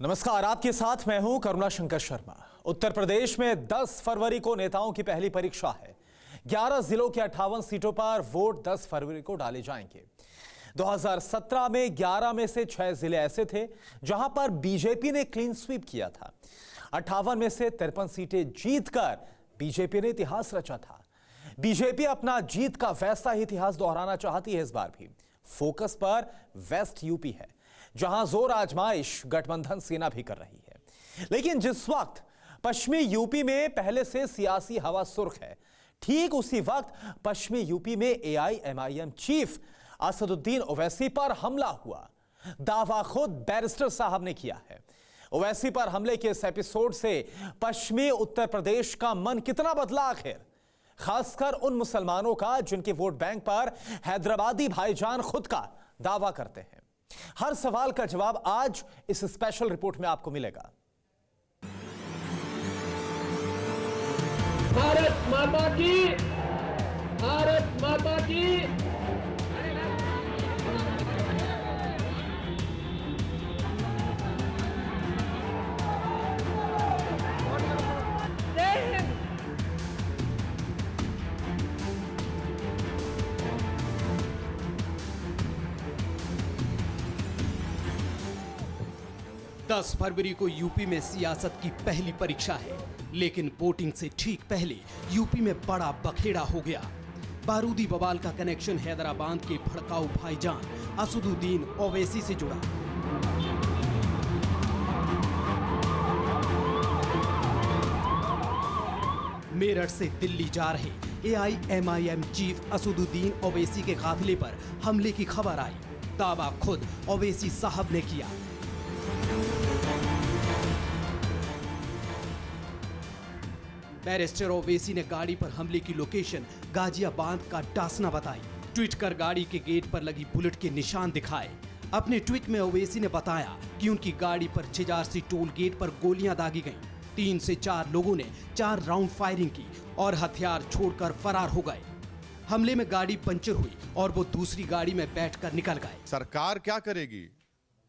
नमस्कार, आपके साथ मैं हूं करुणा शंकर शर्मा। उत्तर प्रदेश में 10 फरवरी को नेताओं की पहली परीक्षा है। 11 जिलों के 58 सीटों पर वोट 10 फरवरी को डाले जाएंगे। 2017 में 11 में से 6 जिले ऐसे थे जहां पर बीजेपी ने क्लीन स्वीप किया था। 58 में से 53 सीटें जीतकर बीजेपी ने इतिहास रचा था। बीजेपी अपना जीत का वैसा ही इतिहास दोहराना चाहती है। इस बार भी फोकस पर वेस्ट यूपी है, जहां जोर आजमाइश गठबंधन सेना भी कर रही है। लेकिन जिस वक्त पश्चिमी यूपी में पहले से सियासी हवा सुर्ख है, ठीक उसी वक्त पश्चिमी यूपी में एआईएमआईएम चीफ असदुद्दीन ओवैसी पर हमला हुआ। दावा खुद बैरिस्टर साहब ने किया है। ओवैसी पर हमले के इस एपिसोड से पश्चिमी उत्तर प्रदेश का मन कितना बदला आखिर, खासकर उन मुसलमानों का जिनके वोट बैंक पर हैदराबादी भाईजान खुद का दावा करते हैं। हर सवाल का जवाब आज इस स्पेशल रिपोर्ट में आपको मिलेगा। भारत माता की, भारत माता की। दस फरवरी को यूपी में सियासत की पहली परीक्षा है, लेकिन वोटिंग से ठीक पहले यूपी में बड़ा बखेड़ा हो गया। बारूदी बवाल का कनेक्शन हैदराबाद के भड़काऊ भाईजान असदुद्दीन ओवैसी से जुड़ा। मेरठ से दिल्ली जा रहे एआईएमआईएम चीफ असदुद्दीन ओवैसी के काफिले पर हमले की खबर आई। दावा खुद ओवैसी साहब ने किया। बैरिस्टर ओवैसी ने गाड़ी पर हमले की लोकेशन गाजियाबाद का डासना बताई। ट्वीट कर गाड़ी के गेट पर लगी बुलेट के निशान दिखाए। अपने ट्वीट में ओवैसी ने बताया कि उनकी गाड़ी पर छिजारसी टोल गेट पर गोलियां दागी गईं। 3 से 4 लोगों ने 4 राउंड फायरिंग की और हथियार छोड़कर फरार हो गए। हमले में गाड़ी पंचर हुई और वो दूसरी गाड़ी में बैठकर निकल गए। सरकार क्या करेगी,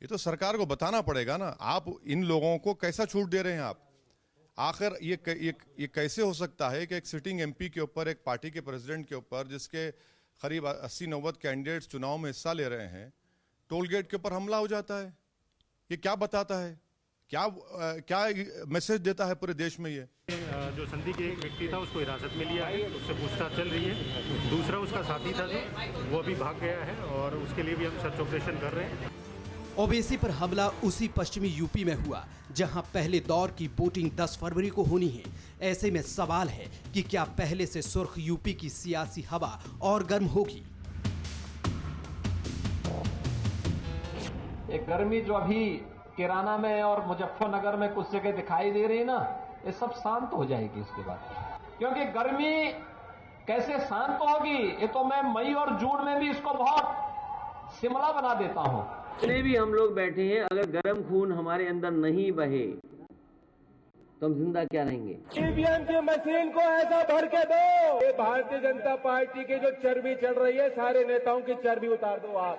ये तो सरकार को बताना पड़ेगा ना। आप इन लोगों को कैसा छूट दे रहे हैं आप? आखिर ये कैसे हो सकता है कि एक सिटिंग एमपी के ऊपर, एक पार्टी के प्रेसिडेंट के ऊपर, जिसके करीब 80-90 कैंडिडेट्स चुनाव में हिस्सा ले रहे हैं, टोल गेट के ऊपर हमला हो जाता है? ये क्या बताता है, क्या मैसेज देता है पूरे देश में? ये जो संदिग्ध एक व्यक्ति था उसको हिरासत में लिया है, उससे पूछताछ चल रही है। दूसरा उसका साथी था जो वो अभी भाग गया है और उसके लिए भी हम सर्च ऑपरेशन कर रहे हैं। ओवैसी पर हमला उसी पश्चिमी यूपी में हुआ जहां पहले दौर की वोटिंग 10 फरवरी को होनी है। ऐसे में सवाल है कि क्या पहले से सुर्ख यूपी की सियासी हवा और गर्म होगी? एक गर्मी जो अभी किराना में और मुजफ्फरनगर में कुछ जगह दिखाई दे रही है ना, ये सब शांत हो जाएगी इसके बाद। क्योंकि गर्मी कैसे शांत होगी, ये तो मैं मई और जून में भी इसको बहुत शिमला बना देता हूं। जितने भी हम लोग बैठे हैं, अगर गर्म खून हमारे अंदर नहीं बहे तो हम जिंदा क्या रहेंगे? ईवीएम की मशीन को ऐसा भर के दो, ये भारतीय जनता पार्टी की जो चर्बी चढ़ रही है, सारे नेताओं की चर्बी उतार दो आप।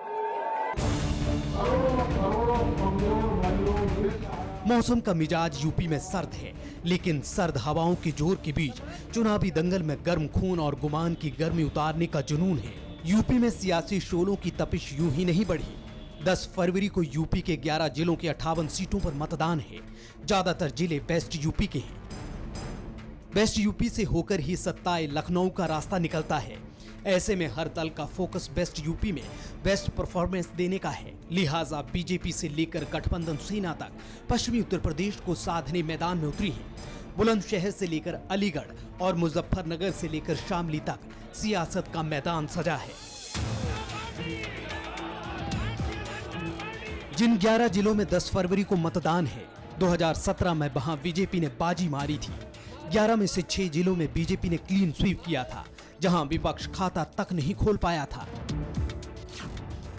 मौसम का मिजाज यूपी में सर्द है, लेकिन सर्द हवाओं के जोर के बीच चुनावी दंगल में गर्म खून और गुमान की गर्मी उतारने का जुनून है। यूपी में सियासी शोलों की तपिश यूं ही नहीं बढ़ी। 10 फरवरी को यूपी के 11 जिलों की 58 सीटों पर मतदान है। ज्यादातर जिले वेस्ट यूपी के हैं। वेस्ट यूपी से होकर ही सत्ताए लखनऊ का रास्ता निकलता है। ऐसे में हर दल का फोकस वेस्ट यूपी में बेस्ट परफॉर्मेंस देने का है। लिहाजा बीजेपी से लेकर गठबंधन सेना तक पश्चिमी उत्तर प्रदेश को साधने मैदान में उतरी है। बुलंदशहर से लेकर अलीगढ़ और मुजफ्फरनगर से लेकर शामली तक सियासत का मैदान सजा है। जिन 11 जिलों में 10 फरवरी को मतदान है, 2017 में वहां बीजेपी ने बाजी मारी थी। 11 में से 6 जिलों में बीजेपी ने क्लीन स्वीप किया था, जहां विपक्ष खाता तक नहीं खोल पाया था।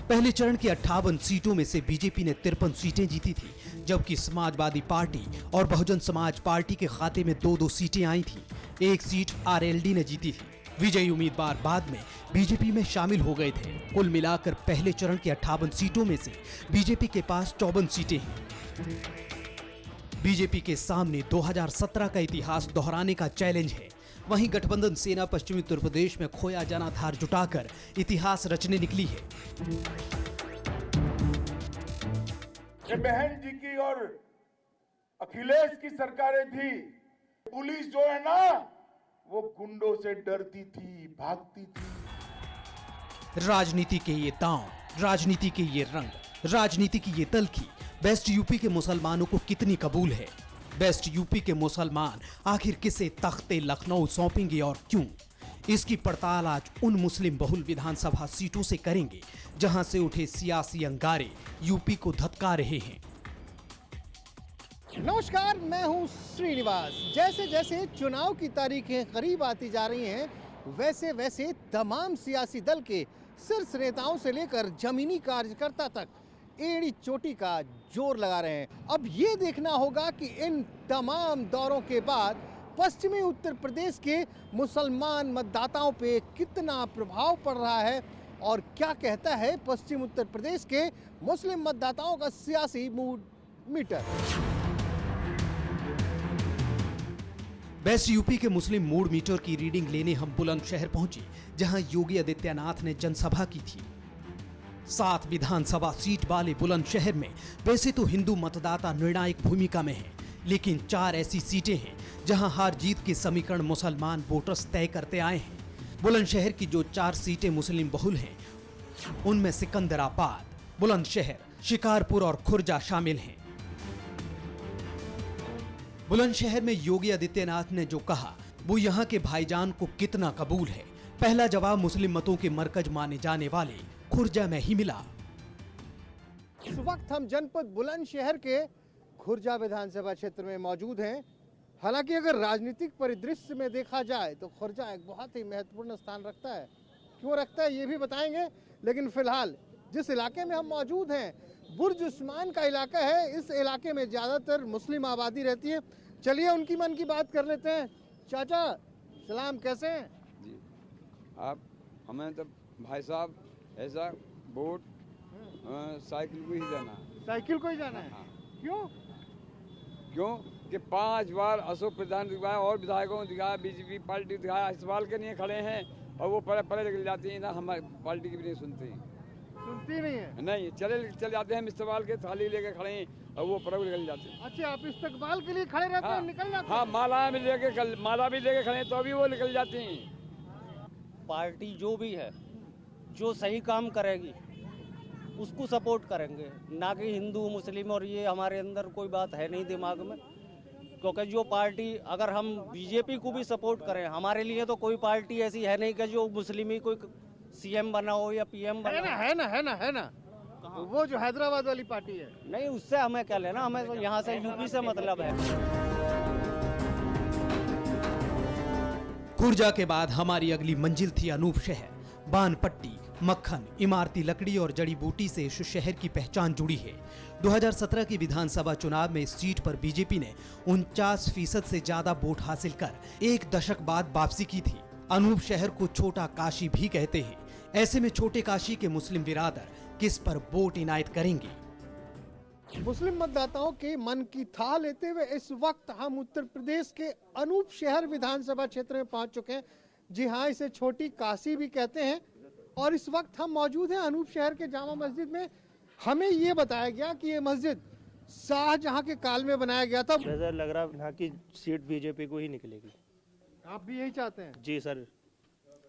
पहले चरण की 58 सीटों में से बीजेपी ने 53 सीटें जीती थी, जबकि समाजवादी पार्टी और बहुजन समाज पार्टी के खाते में 2-2 सीटें आई थी। 1 सीट आरएलडी ने जीती थी। विजयी उम्मीदवार बाद में बीजेपी में शामिल हो गए थे। कुल मिलाकर पहले चरण की 58 सीटों में से बीजेपी के पास 54 सीटें हैं। बीजेपी के सामने 2017 का इतिहास दोहराने का चैलेंज है। वहीं गठबंधन सेना पश्चिमी उत्तर प्रदेश में खोया जनाधार जुटाकर इतिहास रचने निकली है। ये बहन जी की और अखिलेश की सरकारें थी, पुलिस जो है ना वो गुंडों से डरती थी, भागती थी। राजनीति के ये दांव, राजनीति के ये रंग, राजनीति की ये तलखी वेस्ट यूपी के मुसलमानों को कितनी कबूल है? वेस्ट यूपी के मुसलमान आखिर किसे तख्ते लखनऊ सौंपेंगे और क्यों? इसकी पड़ताल आज उन मुस्लिम बहुल विधानसभा सीटों से करेंगे जहां से उठे सियासी अंगारे यूपी को धतका रहे हैं। नमस्कार, मैं हूं श्रीनिवास। जैसे जैसे चुनाव की तारीखें करीब आती जा रही हैं, वैसे वैसे तमाम सियासी दल के शीर्ष नेताओं से लेकर जमीनी कार्यकर्ता तक एड़ी चोटी का जोर लगा रहे हैं। अब ये देखना होगा कि इन तमाम दौरों के बाद पश्चिमी उत्तर प्रदेश के मुसलमान मतदाताओं पे कितना प्रभाव पड़ रहा है और क्या कहता है पश्चिम उत्तर प्रदेश के मुस्लिम मतदाताओं का सियासी मूड मीटर। वेस्ट यूपी के मुस्लिम मूड मीटर की रीडिंग लेने हम बुलंदशहर पहुंचे, जहां योगी आदित्यनाथ ने जनसभा की थी। 7 विधानसभा सीट वाले बुलंदशहर में वैसे तो हिंदू मतदाता निर्णायक भूमिका में हैं, लेकिन 4 ऐसी सीटें हैं जहां हार जीत के समीकरण मुसलमान वोटर्स तय करते आए हैं। बुलंदशहर की जो 4 सीटें मुस्लिम बहुल हैं, उनमें सिकंदराबाद, बुलंदशहर, शिकारपुर और खुर्जा शामिल हैं। बुलंदशहर में योगी आदित्यनाथ ने जो कहा वो यहाँ के भाईजान को कितना कबूल है? पहला जवाब मुस्लिम मतों के मरकज माने जाने वाले खुर्जा में ही मिला। इस वक्त हम जनपद बुलंदशहर के खुर्जा विधानसभा क्षेत्र में मौजूद हैं। हालांकि अगर राजनीतिक परिदृश्य में देखा जाए तो खुर्जा एक बहुत ही महत्वपूर्ण स्थान रखता है। क्यों रखता है ये भी बताएंगे, लेकिन फिलहाल जिस इलाके में हम मौजूद हैं बुर्ज उस्मान का इलाका है। इस इलाके में ज़्यादातर मुस्लिम आबादी रहती है। चलिए उनकी मन की बात कर लेते हैं। चाचा सलाम, कैसे हैं जी? आप हमें तो भाई साहब ऐसा वोट साइकिल को ही जाना है। साइकिल को ही जाना है? हाँ। क्यों? क्यों कि 5 बार अशोक प्रधान दिखाया और विधायकों को दिखाया, बीजेपी पार्टी दिखाया, इस सवाल के लिए खड़े हैं और वो परे निकल जाती है ना, हमारी पार्टी की भी नहीं सुनती नहीं है। नहीं, चले जाते हैं इस्तेमाल के थाली लेके खड़े हैं और वो पर निकल जाते हैं। अच्छा, आप इस्तकबाल के लिए खड़े रहते हैं? निकल जाते हैं? हाँ, माला भी लेके खड़े हैं तो अभी वो निकल जाती हैं। पार्टी जो भी है जो सही काम करेगी उसको सपोर्ट करेंगे, ना कि हिंदू मुस्लिम और ये हमारे अंदर कोई बात है नहीं दिमाग में। क्योंकि जो पार्टी, अगर हम बीजेपी को भी सपोर्ट करें, हमारे लिए तो कोई पार्टी ऐसी है नहीं कि जो मुस्लिम ही कोई सीएम बना हो या पीएम बना हो। है ना वो जो हैदराबाद वाली पार्टी है। नहीं, उससे हमें क्या लेना, हमें तो यहाँ से यूपी से मतलब है। खुर्जा के बाद हमारी अगली मंजिल थी अनूप शहर। बानपट्टी, मक्खन, इमारती लकड़ी और जड़ी बूटी से इस शहर की पहचान जुड़ी है। 2017 की विधानसभा चुनाव में इस सीट पर बीजेपी ने 49% से ज्यादा वोट हासिल कर 1 दशक बाद वापसी की थी। अनूप शहर को छोटा काशी भी कहते हैं। ऐसे में छोटे काशी के मुस्लिम बिरादर किस पर वोट इनायत करेंगे? मुस्लिम मतदाताओं के मन की थाह लेते हुए इस वक्त हम उत्तर प्रदेश के अनूप शहर विधानसभा क्षेत्र में पहुंच चुके हैं। जी हाँ, इसे छोटी काशी भी कहते हैं। और इस वक्त हम मौजूद हैं अनूप शहर के जामा मस्जिद में। हमें ये बताया गया कि ये मस्जिद शाहजहां के काल में बनाया गया था। नजर लग रहा है यहाँ की सीट बीजेपी को ही निकलेगी। आप भी यही चाहते हैं? जी सर,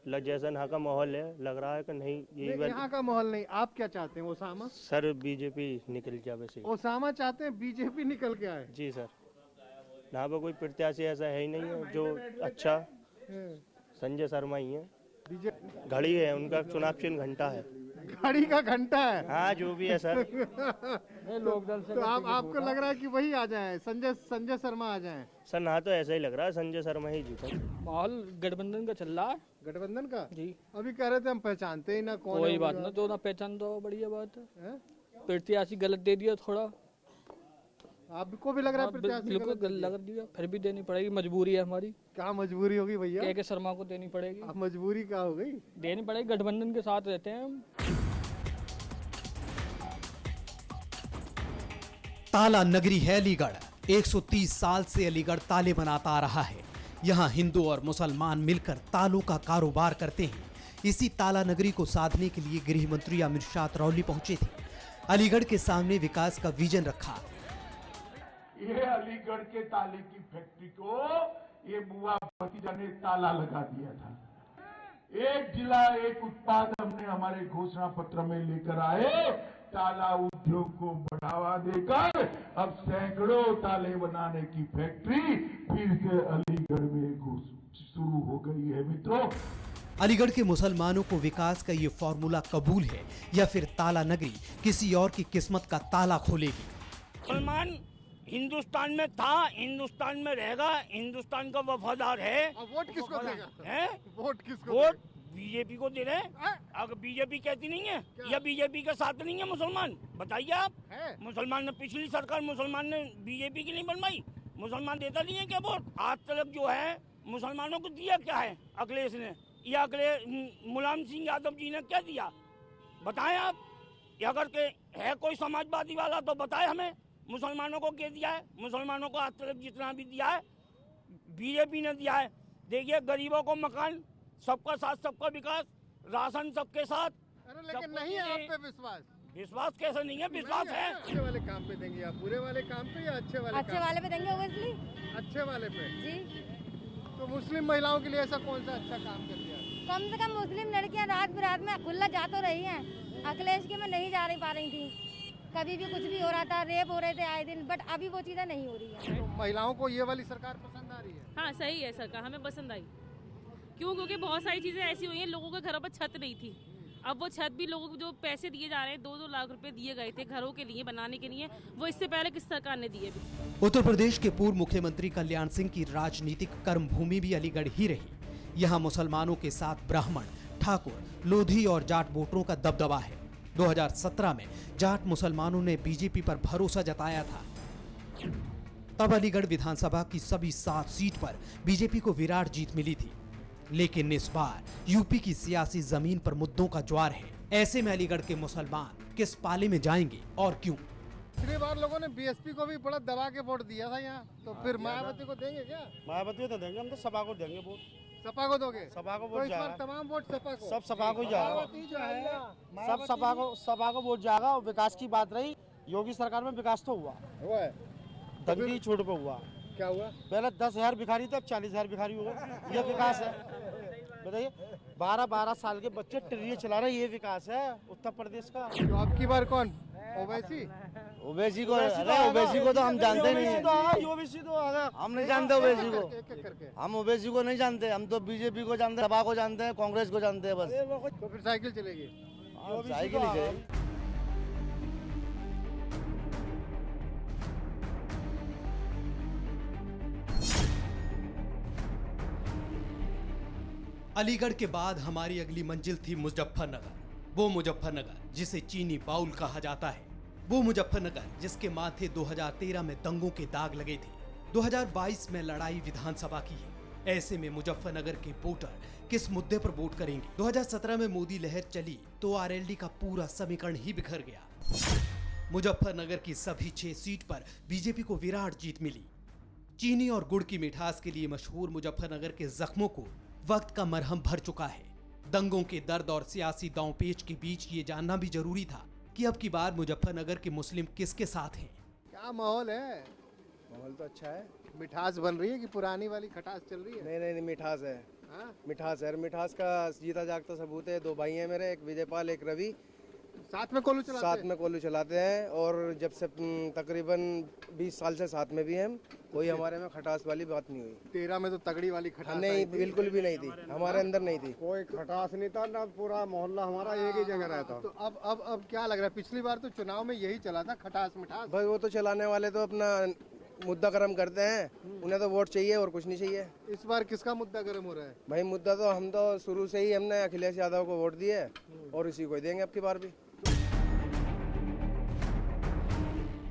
जैसा यहाँ का माहौल है लग रहा है कि नहीं ये यहाँ का माहौल नहीं। आप क्या चाहते हैं? ओसामा? सर बीजेपी निकल जाए से। ओसामा चाहते हैं बीजेपी निकल के आए? जी सर, यहाँ पर कोई प्रत्याशी ऐसा है ही नहीं है जो अच्छा। संजय शर्मा ही है, घड़ी है उनका, चुनाव चिन्ह घंटा है। घड़ी का घंटा है? हाँ, जो भी है सर। लोकदल से तो आपको लग रहा है कि वही आ जाए, संजय शर्मा आ जाए? सर ना तो ऐसा ही लग रहा है, संजय शर्मा ही जीता। माहौल गठबंधन का चल रहा है। गठबंधन का? जी। अभी कह रहे थे हम पहचानते ही ना कौन। कोई बात ना, जो ना पहचान दो बढ़िया बात है। प्रत्याशी गलत दे दिया थोड़ा, आपको भी लग रहा है प्रत्याशी बिल्कुल गलत लग दिया, फिर भी देनी पड़ेगी, मजबूरी है हमारी। क्या मजबूरी होगी भैया? के शर्मा को देनी पड़ेगी। आप मजबूरी क्या हो गई? देनी पड़ेगी, गठबंधन के साथ रहते हैं हम। ताला नगरी है अलीगढ़, 130 साल से अलीगढ़ ताले बनाता आ रहा है। यहाँ हिंदू और मुसलमान मिलकर तालों का कारोबार करते हैं। इसी ताला नगरी को साधने के लिए गृह मंत्री अमित शाह तरौली पहुंचे थे। अलीगढ़ के सामने विकास का विजन रखा। ये अलीगढ़ के ताले की फैक्ट्री को ये बुआ भतीजा ने ताला लगा दिया था। एक जिला एक उत्पाद हमने हमारे घोषणा पत्र में लेकर आए। ताला उद्योग को बढ़ावा देकर अब सैकड़ों ताले बनाने की फैक्ट्री फिर से अलीगढ़ में शुरू हो गई है। मित्रों, अलीगढ़ के मुसलमानों को विकास का ये फॉर्मूला कबूल है या फिर ताला नगरी किसी और की किस्मत का ताला खोलेगी? मुसलमान हिंदुस्तान में था, हिंदुस्तान में रहेगा, हिंदुस्तान का वफादार है। वोट किसको देगा? है? वोट किसको? वोट बीजेपी को दे रहे हैं। अगर बीजेपी कहती नहीं है या बीजेपी के साथ नहीं है मुसलमान, बताइए आप। मुसलमान ने पिछली सरकार मुसलमान ने बीजेपी की नहीं बनवाई, मुसलमान देता नहीं है क्या वोट? आज तक जो है मुसलमानों को दिया क्या है अखिलेश ने या मुलायम सिंह यादव जी ने क्या दिया, बताएं आप। अगर के है कोई समाजवादी वाला तो बताए हमें, मुसलमानों को क्या दिया है? मुसलमानों को आज तक जितना भी दिया है बीजेपी ने दिया है। देखिए, गरीबों को मकान, सबका साथ सबका विकास, राशन सबके साथ। अरे लेकिन नहीं है आप पे विश्वास? विश्वास कैसे नहीं है? विश्वास है। अच्छे वाले काम पे देंगे आप? बुरे वाले काम पे या अच्छे वाले? अच्छे वाले पे देंगे ओबेसली। अच्छे वाले पे जी। तो मुस्लिम महिलाओं के लिए ऐसा कौन सा अच्छा काम कर दिया? कम से कम मुस्लिम लड़कियां रात बिरात में खुला जा तो रही हैं। अखिलेश के में नहीं जा पा रही थी। कभी भी कुछ भी हो रहा था, रेप हो रहे थे आए दिन, बट अभी वो चीजें नहीं हो रही है। तो महिलाओं को ये वाली सरकार पसंद आ रही है? हाँ, सही है सरकार, हमें पसंद आई। क्यों? क्योंकि बहुत सारी चीजें ऐसी हुई हैं, लोगों के घरों पर छत नहीं थी। अब वो छत भी लोगों को जो पैसे दिए जा रहे हैं, 2-2 लाख रुपए दिए गए थे घरों के लिए बनाने के लिए, वो इससे पहले किस सरकार ने दिए भी। उत्तर प्रदेश के पूर्व मुख्यमंत्री कल्याण सिंह की राजनीतिक कर्मभूमि भी अलीगढ़ ही रही। यहाँ मुसलमानों के साथ ब्राह्मण, ठाकुर, लोधी और जाट वोटरों का दबदबा है। 2017 में जाट मुसलमानों ने बीजेपी पर भरोसा जताया था। तब अलीगढ़ विधानसभा की सभी 7 सीट पर बीजेपी को विराट जीत मिली थी। लेकिन इस बार यूपी की सियासी जमीन पर मुद्दों का ज्वार है। ऐसे में अलीगढ़ के मुसलमान किस पाले में जाएंगे और क्यों? पिछली बार लोगों ने बीएसपी को भी बड़ा दबा के वोट दिया था यहाँ, तो फिर मायावती को देंगे क्या? मायावती को तो देंगे, हम तो सपा को देंगे वोट। सपा को दोगे? सपा को तो वोट इस बार तमाम वोट सपा को? सब सपा को जाएगा। जो है सब सपा को वोट जाएगा। और विकास की बात रही, योगी सरकार में विकास तो हुआ है, दंगी छूट पे हुआ। क्या हुआ? पहले 10,000 भिखारी थे, अब 40,000 भिखारी हो गए। ये विकास है? बताइए, 12-12 साल के बच्चे ट्रेन चला रहे, ये विकास है उत्तर प्रदेश का? तो अब की बार कौन? ओवैसी को तो हम जानते नहीं। ओवैसी तो हम नहीं जानते ओवैसी को। हम ओवैसी को नहीं जानते, हम तो बीजेपी को जानते हैं, सपा को जानते हैं, कांग्रेस को जानते हैं बस। तो फिर साइकिल चलेगी? साइकिल ही चलेगी। अलीगढ़ के बाद हमारी अगली मंजिल थी मुजफ्फरनगर। वो मुजफ्फरनगर जिसे चीनी बाउल कहा जाता है। वो मुजफ्फरनगर जिसके माथे 2013 में दंगों के दाग लगे थे। 2022 में लड़ाई विधानसभा की है। ऐसे में मुजफ्फरनगर के वोटर किस मुद्दे पर वोट करेंगे? 2017 में मोदी लहर चली तो आरएलडी का पूरा समीकरण ही बिखर गया। मुजफ्फरनगर की सभी 6 सीट पर बीजेपी को विराट जीत मिली। चीनी और गुड़ की मिठास के लिए मशहूर मुजफ्फरनगर के जख्मों को वक्त का मरहम भर चुका है। दंगों के दर्द और सियासी दांवपेच के बीच ये जानना भी जरूरी था कि अब की बार मुजफ्फरनगर के मुस्लिम किसके साथ हैं। क्या माहौल है? माहौल तो अच्छा है। मिठास बन रही है कि पुरानी वाली खटास चल रही है? नहीं, मिठास है। मिठास है, मिठास का जीता जागता सबूत है। 2 भाई हैं मेरे, एक विजयपाल, एक रवि। साथ में कोल्हू चलाते हैं और जब से तकरीबन 20 साल से साथ में भी हैं। कोई हमारे में खटास वाली बात नहीं हुई। 13 में तो तगड़ी वाली खटास नहीं, बिल्कुल भी नहीं थी, हमारे अंदर नहीं थी। कोई खटास नहीं था ना, पूरा मोहल्ला हमारा एक ही जगह रहता। तो अब क्या लग रहा है? पिछली बार तो चुनाव में यही चला था, खटास मिठास। भाई वो तो चलाने वाले तो अपना मुद्दा गर्म करते हैं, उन्हें तो वोट चाहिए और कुछ नहीं चाहिए। इस बार किसका मुद्दा गर्म हो रहा है? भाई मुद्दा तो हम तो शुरू से ही हमने अखिलेश यादव को वोट दिए और इसी को देंगे अब की बार भी।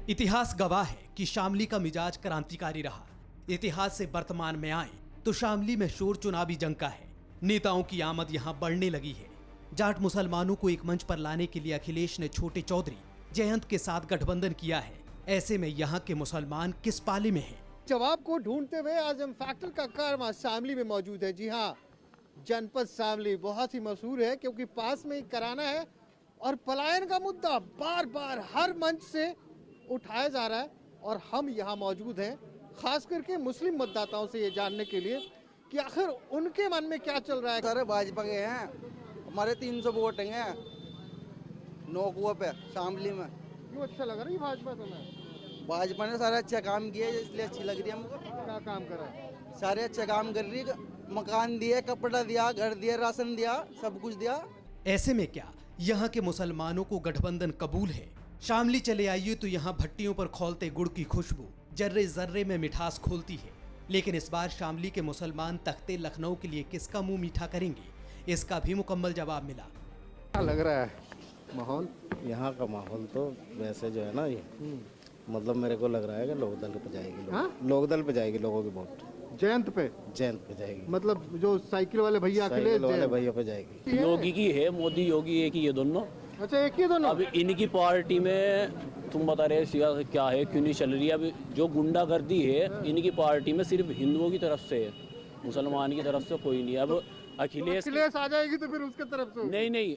इतिहास गवाह है कि शामली का मिजाज क्रांतिकारी रहा। इतिहास से वर्तमान में आए तो शामली में शोर चुनावी जंग का है। नेताओं की आमद यहाँ बढ़ने लगी है। जाट मुसलमानों को एक मंच पर लाने के लिए अखिलेश ने छोटे चौधरी, जयंत के साथ गठबंधन किया है। ऐसे में यहाँ के मुसलमान किस पाले में हैं? जवाब को ढूंढते हुए आज हम फैक्टर का कारवा शामली में मौजूद है। जी हाँ, जनपद शामली बहुत ही मशहूर है क्योंकि पास में ही कराना है और पलायन का मुद्दा बार बार हर मंच से उठाया जा रहा है और हम यहाँ मौजूद हैं खास करके मुस्लिम मतदाताओं से ये जानने के लिए कि आखिर उनके मन में क्या चल रहा है। सारे भाजपा के हैं, हमारे 300 वोट हैं नौकुआ पे शामली में। क्यों अच्छा लग रहा है भाजपा तुम्हें? भाजपा ने सारे अच्छा काम किया है इसलिए अच्छी लग रही है हमको। क्या काम करा? सारे अच्छा काम कर रही है, मकान दिया, कपड़ा दिया, घर दिया, राशन दिया, सब कुछ दिया। ऐसे में क्या यहाँ के मुसलमानों को गठबंधन कबूल है? शामली चले आइए तो यहाँ भट्टियों पर खौलते गुड़ की खुशबू जर्रे जर्रे में मिठास खोलती है। लेकिन इस बार शामली के मुसलमान तख्ते लखनऊ के लिए किसका मुंह मीठा करेंगे, इसका भी मुकम्मल जवाब मिला। क्या लग रहा है माहौल? यहाँ का माहौल तो वैसे जो है ना, ये मतलब मेरे को लग रहा है कि लोकदल पे जाएगी। लोकदल पे जाएगी लोगों की वोट। जयंत पे जाएगी। मतलब जो साइकिल वाले भैया साइकिल वाले भैया पे जाएगी। योगी की है, मोदी योगी एक ही है दोनों। अच्छा, एक ही दोनों? अब इनकी पार्टी में तुम बता रहे सियासत क्या है, क्यों नहीं चल रही है? अब जो गुंडागर्दी है इनकी पार्टी में सिर्फ हिंदुओं की तरफ से है, मुसलमान की तरफ से कोई नहीं। अब अखिलेश आ जाएगी तो फिर उसके तरफ से नहीं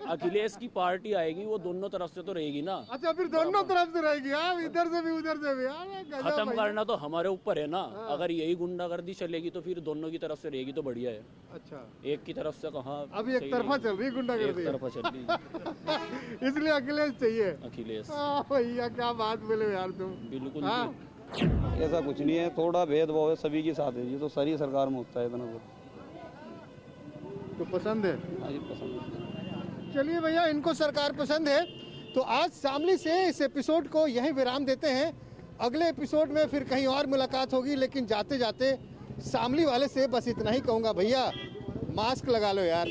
अखिलेश की पार्टी आएगी, वो दोनों तरफ से तो रहेगी ना। अच्छा, फिर दोनों तरफ से रहेगी। इधर से भी उधर से भी। खत्म करना तो हमारे ऊपर है ना। अगर यही गुंडागर्दी चलेगी तो फिर दोनों की तरफ से रहेगी तो बढ़िया है। अच्छा, एक की तरफ से कहाँ? अभी एक तरफा चल रही गुंडागर्दी, एक तरफा चल रही इसलिए अखिलेश चाहिए। अखिलेश भैया क्या बात बोले यार तुम। बिल्कुल ऐसा कुछ नहीं है, थोड़ा भेदभाव है, सभी के साथ है। ये तो सारी सरकार में होता है इतना तो पसंद है। चलिए भैया, इनको सरकार पसंद है। तो आज शामली से इस एपिसोड को यहीं विराम देते हैं। अगले एपिसोड में फिर कहीं और मुलाकात होगी, लेकिन जाते जाते शामली वाले से बस इतना ही कहूँगा, भैया मास्क लगा लो यार।